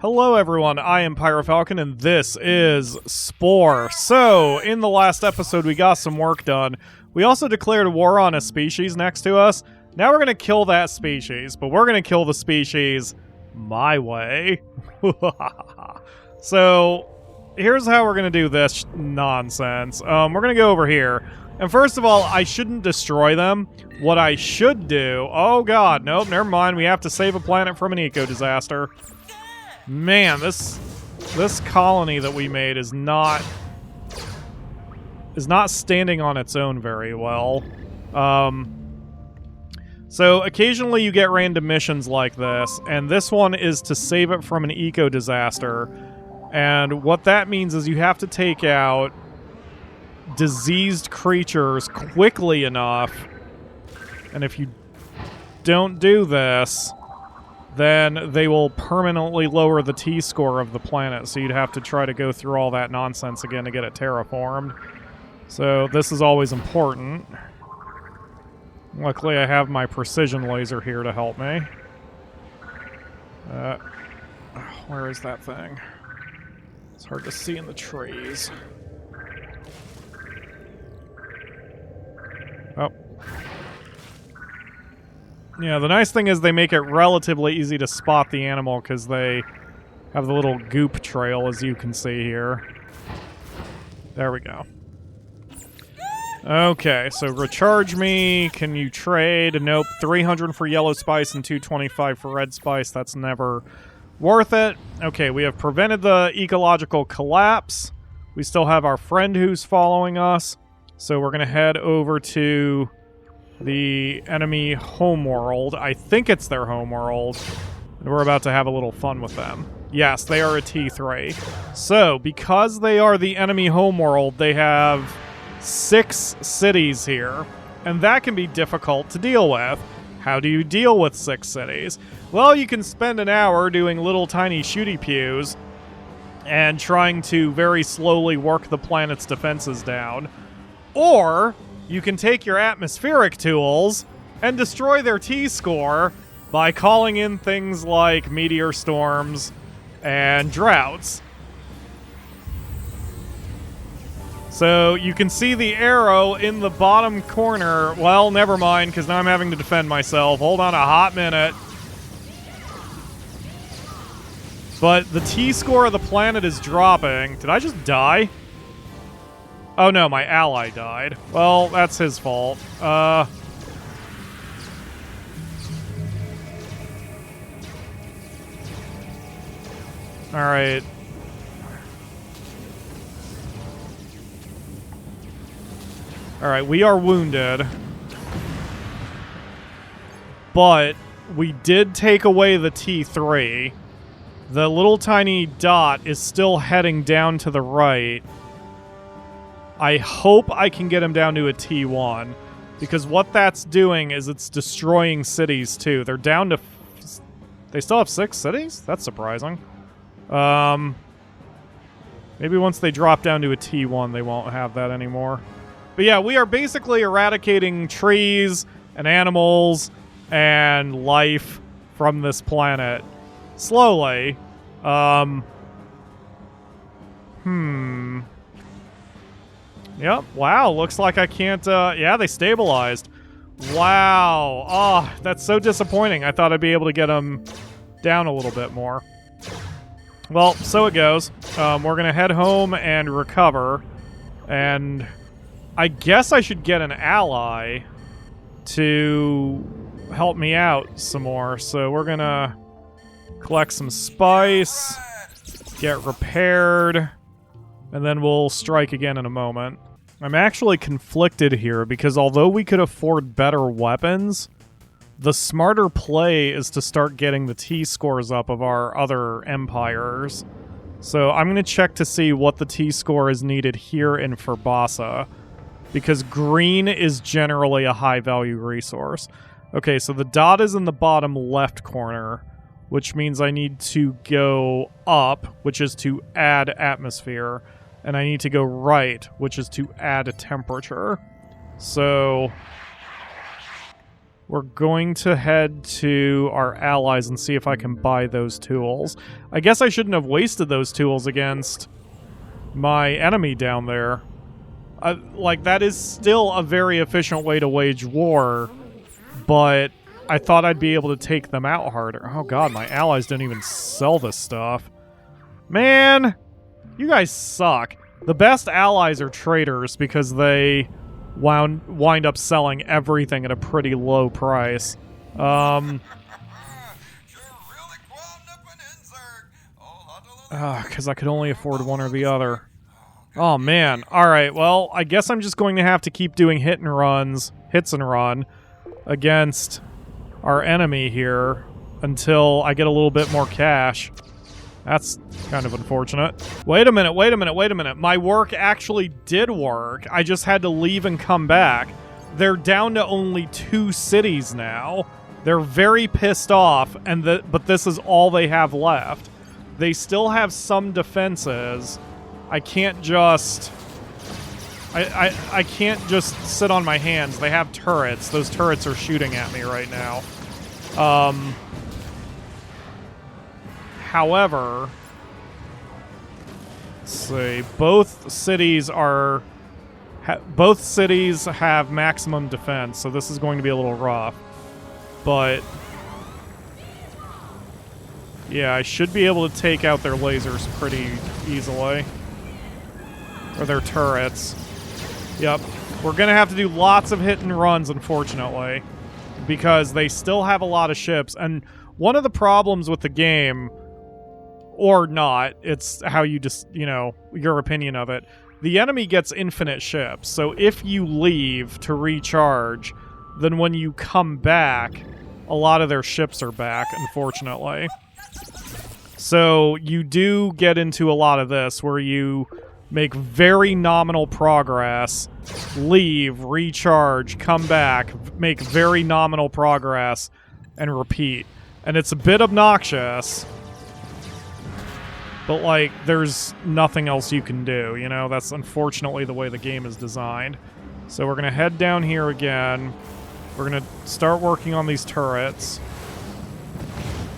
Hello everyone, I am PyroFalkon and this is Spore. So, in the last episode we got some work done. We also declared war on a species next to us. Now we're gonna kill that species, but we're gonna kill the species my way. So, here's how we're gonna do this nonsense. We're gonna go over here. And first of all, I shouldn't destroy them. What I should do... Oh god, nope, never mind. We have to save a planet from an eco-disaster. Man, this colony that we made is not standing on its own very well. So occasionally you get random missions like this, and this one is to save it from an eco-disaster. And what that means is you have to take out diseased creatures quickly enough, and if you don't do this, then they will permanently lower the T-score of the planet, so you'd have to try to go through all that nonsense again to get it terraformed. So this is always important. Luckily I have my precision laser here to help me. Where is that thing? It's hard to see in the trees. Oh. Yeah, the nice thing is they make it relatively easy to spot the animal because they have the little goop trail, as you can see here. There we go. Okay, so recharge me. Can you trade? Nope. 300 for yellow spice and 225 for red spice. That's never worth it. Okay, we have prevented the ecological collapse. We still have our friend who's following us. So we're going to head over to the enemy homeworld. I think it's their homeworld. And we're about to have a little fun with them. Yes, they are a T3. So, because they are the enemy homeworld, they have 6 cities here. And that can be difficult to deal with. How do you deal with 6 cities? Well, you can spend an hour doing little tiny shooty pews and trying to very slowly work the planet's defenses down. Or you can take your atmospheric tools and destroy their T-score by calling in things like meteor storms and droughts. So you can see the arrow in the bottom corner. Well, never mind, because now I'm having to defend myself. Hold on a hot minute. But the T-score of the planet is dropping. Did I just die? Oh no, my ally died. Well, that's his fault. Alright. Alright, we are wounded. But we did take away the T3. The little tiny dot is still heading down to the right. I hope I can get him down to a T1, because what that's doing is it's destroying cities too. They're down to... They still have 6 cities? That's surprising. Maybe once they drop down to a T1, they won't have that anymore. But yeah, we are basically eradicating trees and animals and life from this planet. Slowly. Yep, wow, looks like I can't, yeah, they stabilized. Wow, oh, that's so disappointing. I thought I'd be able to get them down a little bit more. Well, so it goes. We're gonna head home and recover, and I guess I should get an ally to help me out some more. So we're gonna collect some spice, get repaired, and then we'll strike again in a moment. I'm actually conflicted here because although we could afford better weapons, the smarter play is to start getting the T-scores up of our other empires. So I'm going to check to see what the T-score is needed here in Ferbasa, because green is generally a high-value resource. Okay, so the dot is in the bottom left corner, which means I need to go up, which is to add atmosphere. And I need to go right, which is to add a temperature. So we're going to head to our allies and see if I can buy those tools. I guess I shouldn't have wasted those tools against my enemy down there. Like, that is still a very efficient way to wage war, but I thought I'd be able to take them out harder. Oh god, my allies don't even sell this stuff. Man, you guys suck. The best allies are traders because they wind up selling everything at a pretty low price. Because I could only afford one or the other. Oh man. Alright, well, I guess I'm just going to have to keep doing hits and run against our enemy here until I get a little bit more cash. That's kind of unfortunate. Wait a minute. My work actually did work. I just had to leave and come back. They're down to only 2 cities now. They're very pissed off, but this is all they have left. They still have some defenses. I can't just... I can't just sit on my hands. They have turrets. Those turrets are shooting at me right now. However, let's see. Both cities have maximum defense, so this is going to be a little rough. But yeah, I should be able to take out their lasers pretty easily. Or their turrets. Yep. We're going to have to do lots of hit and runs, unfortunately, because they still have a lot of ships. And one of the problems with the game, or not, it's how you just, your opinion of it. The enemy gets infinite ships, so if you leave to recharge, then when you come back, a lot of their ships are back, unfortunately. So you do get into a lot of this, where you make very nominal progress, leave, recharge, come back, make very nominal progress, and repeat. And it's a bit obnoxious, but, like, there's nothing else you can do, That's unfortunately the way the game is designed. So we're going to head down here again. We're going to start working on these turrets.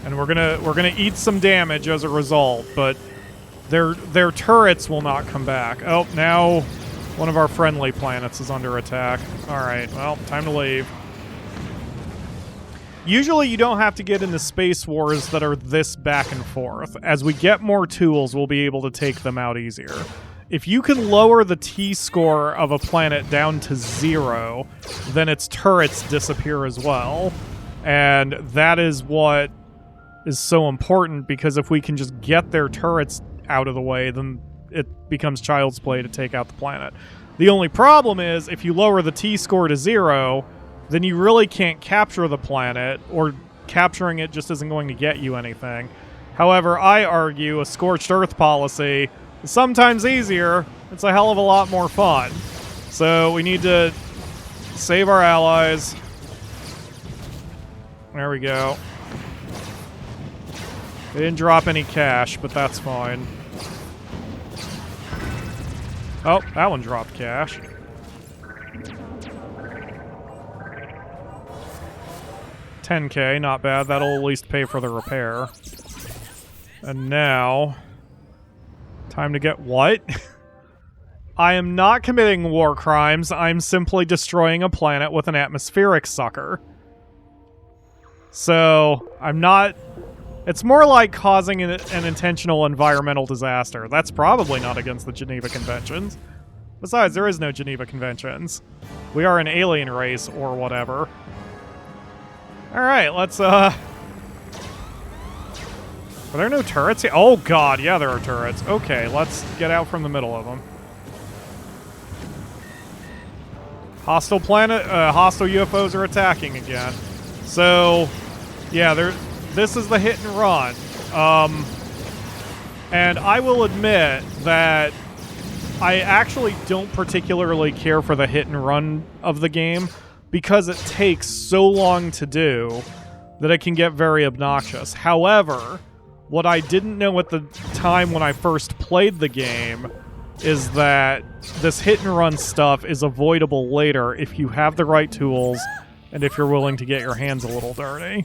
And we're gonna eat some damage as a result, but their turrets will not come back. Oh, now one of our friendly planets is under attack. Alright, well, time to leave. Usually you don't have to get into space wars that are this back and forth. As we get more tools, we'll be able to take them out easier. If you can lower the T-score of a planet down to 0, then its turrets disappear as well. And that is what is so important, because if we can just get their turrets out of the way, then it becomes child's play to take out the planet. The only problem is, if you lower the T-score to 0, then you really can't capture the planet, or capturing it just isn't going to get you anything. However, I argue a scorched earth policy is sometimes easier. It's a hell of a lot more fun. So we need to save our allies. There we go. They didn't drop any cash, but that's fine. Oh, that one dropped cash. $10K, not bad. That'll at least pay for the repair. And now, time to get what? I am not committing war crimes. I'm simply destroying a planet with an atmospheric sucker. So, I'm not... It's more like causing an intentional environmental disaster. That's probably not against the Geneva Conventions. Besides, there is no Geneva Conventions. We are an alien race, or whatever. Alright, let's, Are there no turrets here? Oh god, yeah, there are turrets. Okay, let's get out from the middle of them. Hostile planet, hostile UFOs are attacking again. So, yeah, this is the hit and run. And I will admit that I actually don't particularly care for the hit and run of the game, because it takes so long to do that it can get very obnoxious. However, what I didn't know at the time when I first played the game is that this hit and run stuff is avoidable later if you have the right tools and if you're willing to get your hands a little dirty.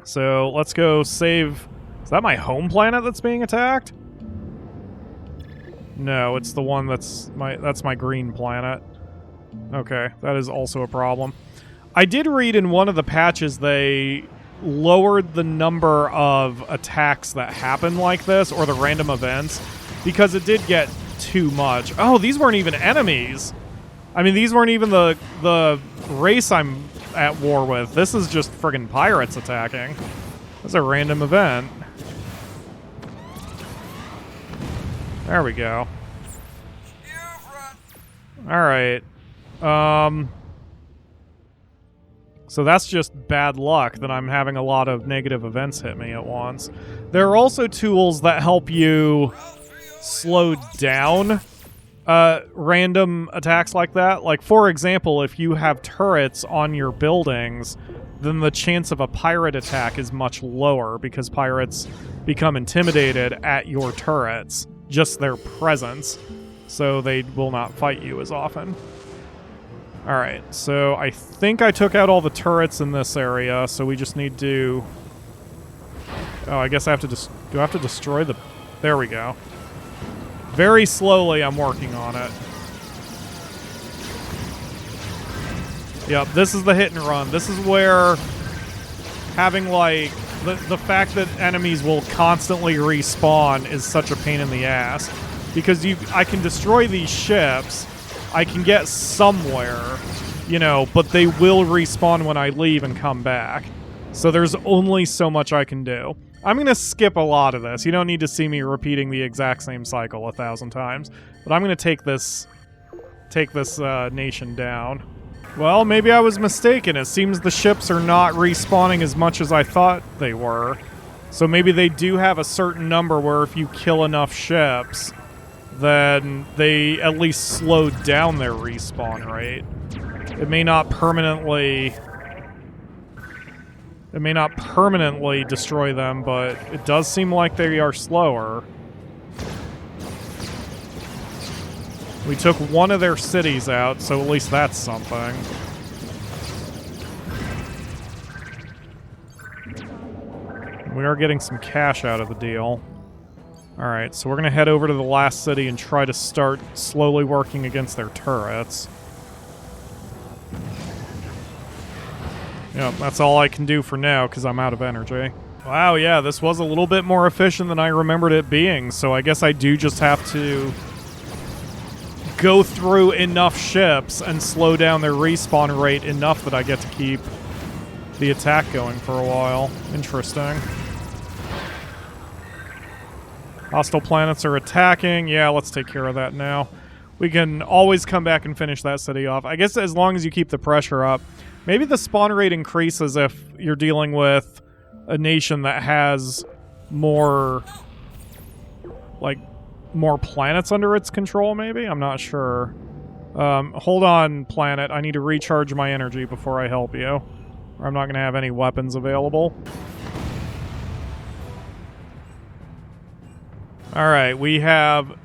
So let's go save... Is that my home planet that's being attacked? No, it's the one that's my green planet. Okay, that is also a problem. I did read in one of the patches they lowered the number of attacks that happen like this, or the random events, because it did get too much. Oh, these weren't even enemies. I mean, these weren't even the race I'm at war with. This is just friggin' pirates attacking. That's a random event. There we go. Alright. So that's just bad luck that I'm having a lot of negative events hit me at once. There are also tools that help you slow down random attacks like that. Like, for example, if you have turrets on your buildings, then the chance of a pirate attack is much lower because pirates become intimidated at your turrets, just their presence, so they will not fight you as often. Alright, so I think I took out all the turrets in this area, so we just need to... Oh, I guess I have to do I have to destroy the... There we go. Very slowly, I'm working on it. Yep, this is the hit and run. This is where having, like, the fact that enemies will constantly respawn is such a pain in the ass. Because I can destroy these ships, I can get somewhere, you know, but they will respawn when I leave and come back. So there's only so much I can do. I'm going to skip a lot of this. You don't need to see me repeating the exact same cycle 1,000 times. But I'm going to take this nation down. Well, maybe I was mistaken. It seems the ships are not respawning as much as I thought they were. So maybe they do have a certain number where if you kill enough ships, then they at least slow down their respawn rate. It may not permanently destroy them, but it does seem like they are slower. We took one of their cities out, so at least that's something. We are getting some cash out of the deal. Alright, so we're going to head over to the last city and try to start slowly working against their turrets. Yep, that's all I can do for now, because I'm out of energy. Wow, yeah, this was a little bit more efficient than I remembered it being, so I guess I do just have to go through enough ships and slow down their respawn rate enough that I get to keep the attack going for a while. Interesting. Hostile planets are attacking. Yeah, let's take care of that now. We can always come back and finish that city off. I guess as long as you keep the pressure up. Maybe the spawn rate increases if you're dealing with a nation that has more, like, more planets under its control, maybe? I'm not sure. Hold on, planet. I need to recharge my energy before I help you, or I'm not going to have any weapons available. Alright, we have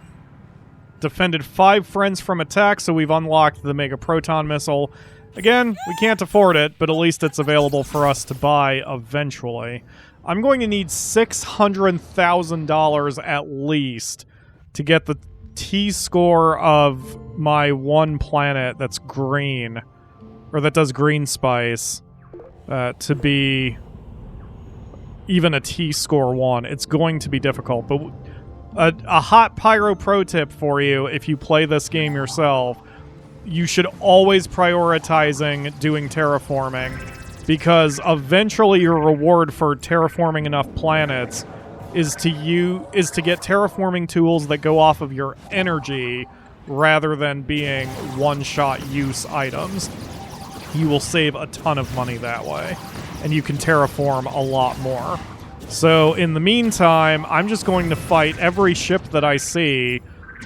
defended 5 friends from attack, so we've unlocked the Mega Proton Missile. Again, we can't afford it, but at least it's available for us to buy eventually. I'm going to need $600,000 at least to get the T-score of my one planet that's green, or that does green spice, to be even a T-score 1. It's going to be difficult, but a hot Pyro pro tip for you if you play this game yourself: you should always prioritizing doing terraforming, because eventually your reward for terraforming enough planets is to get terraforming tools that go off of your energy rather than being one-shot use items. You will save a ton of money that way, and you can terraform a lot more. So in the meantime, I'm just going to fight every ship that I see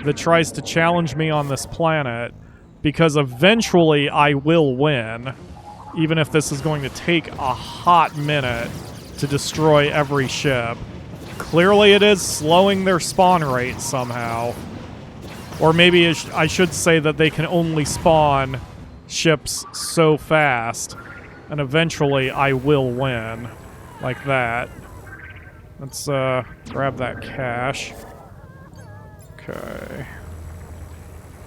that tries to challenge me on this planet, because eventually I will win, even if this is going to take a hot minute to destroy every ship. Clearly it is slowing their spawn rate somehow. Or maybe I should say that they can only spawn ships so fast, and eventually I will win. Like that. Let's grab that cash. Okay.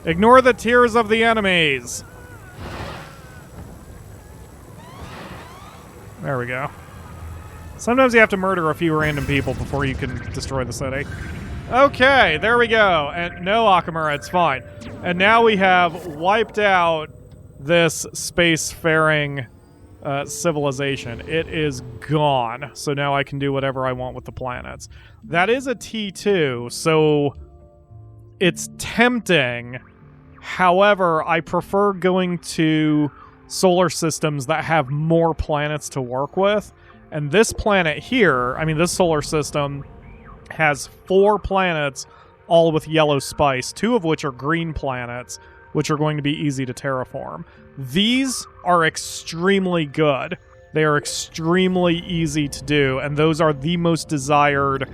Ignore the tears of the enemies! There we go. Sometimes you have to murder a few random people before you can destroy the city. Okay, there we go. And no, Akamura, it's fine. And now we have wiped out this spacefaring civilization. It is gone. So now I can do whatever I want with the planets. That is a T2, so it's tempting. However, I prefer going to solar systems that have more planets to work with. And this planet here, I mean, this solar system has 4 planets, all with yellow spice, 2 of which are green planets, which are going to be easy to terraform. These are extremely good. They are extremely easy to do, and those are the most desired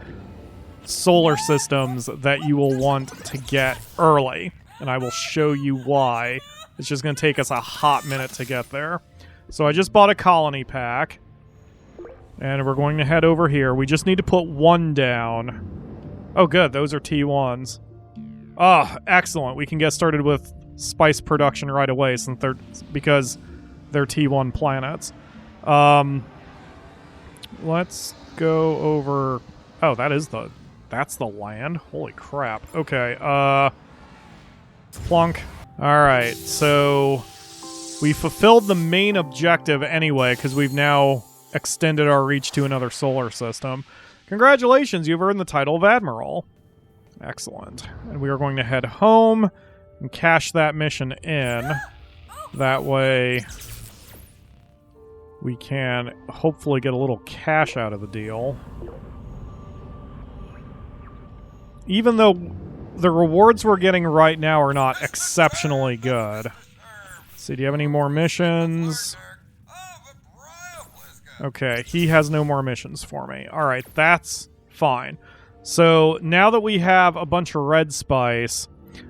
solar systems that you will want to get early. And I will show you why. It's just going to take us a hot minute to get there. So I just bought a colony pack. And we're going to head over here. We just need to put 1 down. Oh, good. Those are T1s. Oh, excellent. We can get started with spice production right away because they're T1 planets. Let's go over... Oh, that's the land? Holy crap. Okay, plunk. Alright, so we fulfilled the main objective anyway, because we've now extended our reach to another solar system. Congratulations, you've earned the title of Admiral. Excellent. And we are going to head home and cash that mission in. That way we can hopefully get a little cash out of the deal. Even though the rewards we're getting right now are not exceptionally good. So, do you have any more missions? Okay, he has no more missions for me. Alright, that's fine. So, now that we have a bunch of red spice,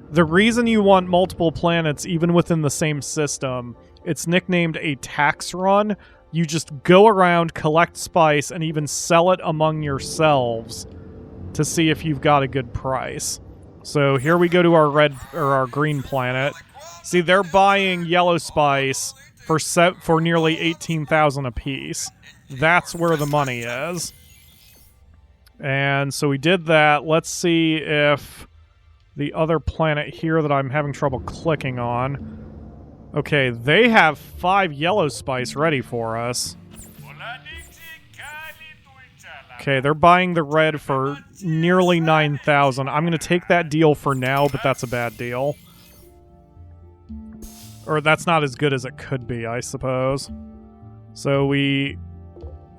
the reason you want multiple planets, even within the same system, it's nicknamed a tax run. You just go around, collect spice, and even sell it among yourselves to see if you've got a good price. So here we go to our green planet. See, they're buying yellow spice for nearly 18,000 apiece. That's where the money is. And so we did that. Let's see if the other planet here that I'm having trouble clicking on. Okay, they have 5 yellow spice ready for us. Okay, they're buying the red for nearly 9,000. I'm going to take that deal for now, but that's a bad deal. Or that's not as good as it could be, I suppose. So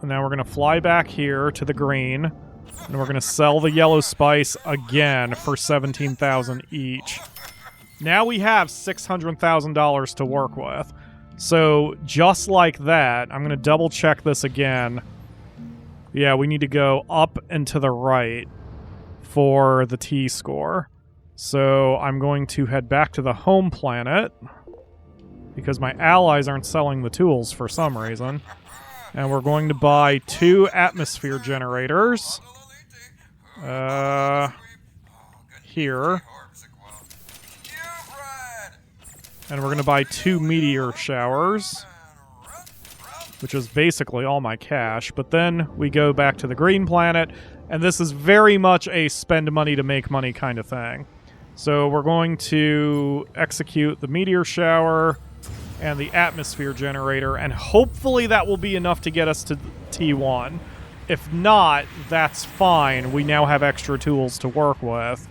now we're going to fly back here to the green, and we're going to sell the yellow spice again for 17,000 each. Now we have $600,000 to work with. So just like that, I'm going to double check this again. Yeah, we need to go up and to the right for the T score. So I'm going to head back to the home planet because my allies aren't selling the tools for some reason. And we're going to buy 2 atmosphere generators. Here. And we're going to buy 2 meteor showers, which is basically all my cash. But then we go back to the green planet, and this is very much a spend money to make money kind of thing. So we're going to execute the meteor shower and the atmosphere generator, and hopefully that will be enough to get us to T1. If not, that's fine. We now have extra tools to work with,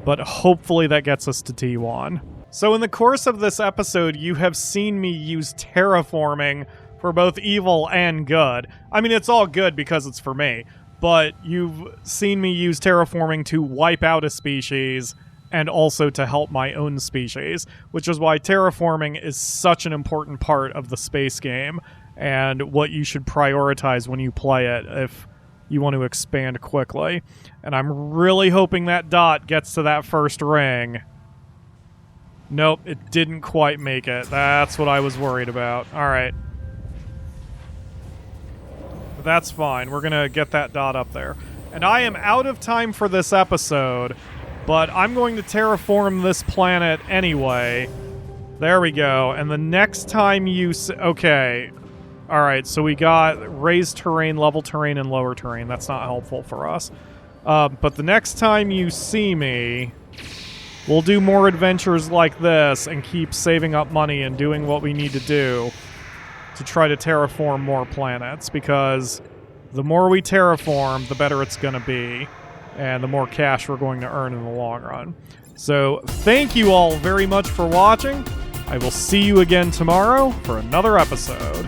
but hopefully that gets us to T1. So in the course of this episode, you have seen me use terraforming for both evil and good. I mean, it's all good because it's for me, but you've seen me use terraforming to wipe out a species and also to help my own species, which is why terraforming is such an important part of the space game and what you should prioritize when you play it if you want to expand quickly. And I'm really hoping that dot gets to that first ring. Nope, it didn't quite make it. That's what I was worried about. Alright. But that's fine. We're gonna get that dot up there. And I am out of time for this episode, but I'm going to terraform this planet anyway. There we go. And the next time you... Okay. Alright, so we got raised terrain, level terrain, and lower terrain. That's not helpful for us. But the next time you see me... We'll do more adventures like this and keep saving up money and doing what we need to do to try to terraform more planets, because the more we terraform, the better it's going to be, and the more cash we're going to earn in the long run. So thank you all very much for watching. I will see you again tomorrow for another episode.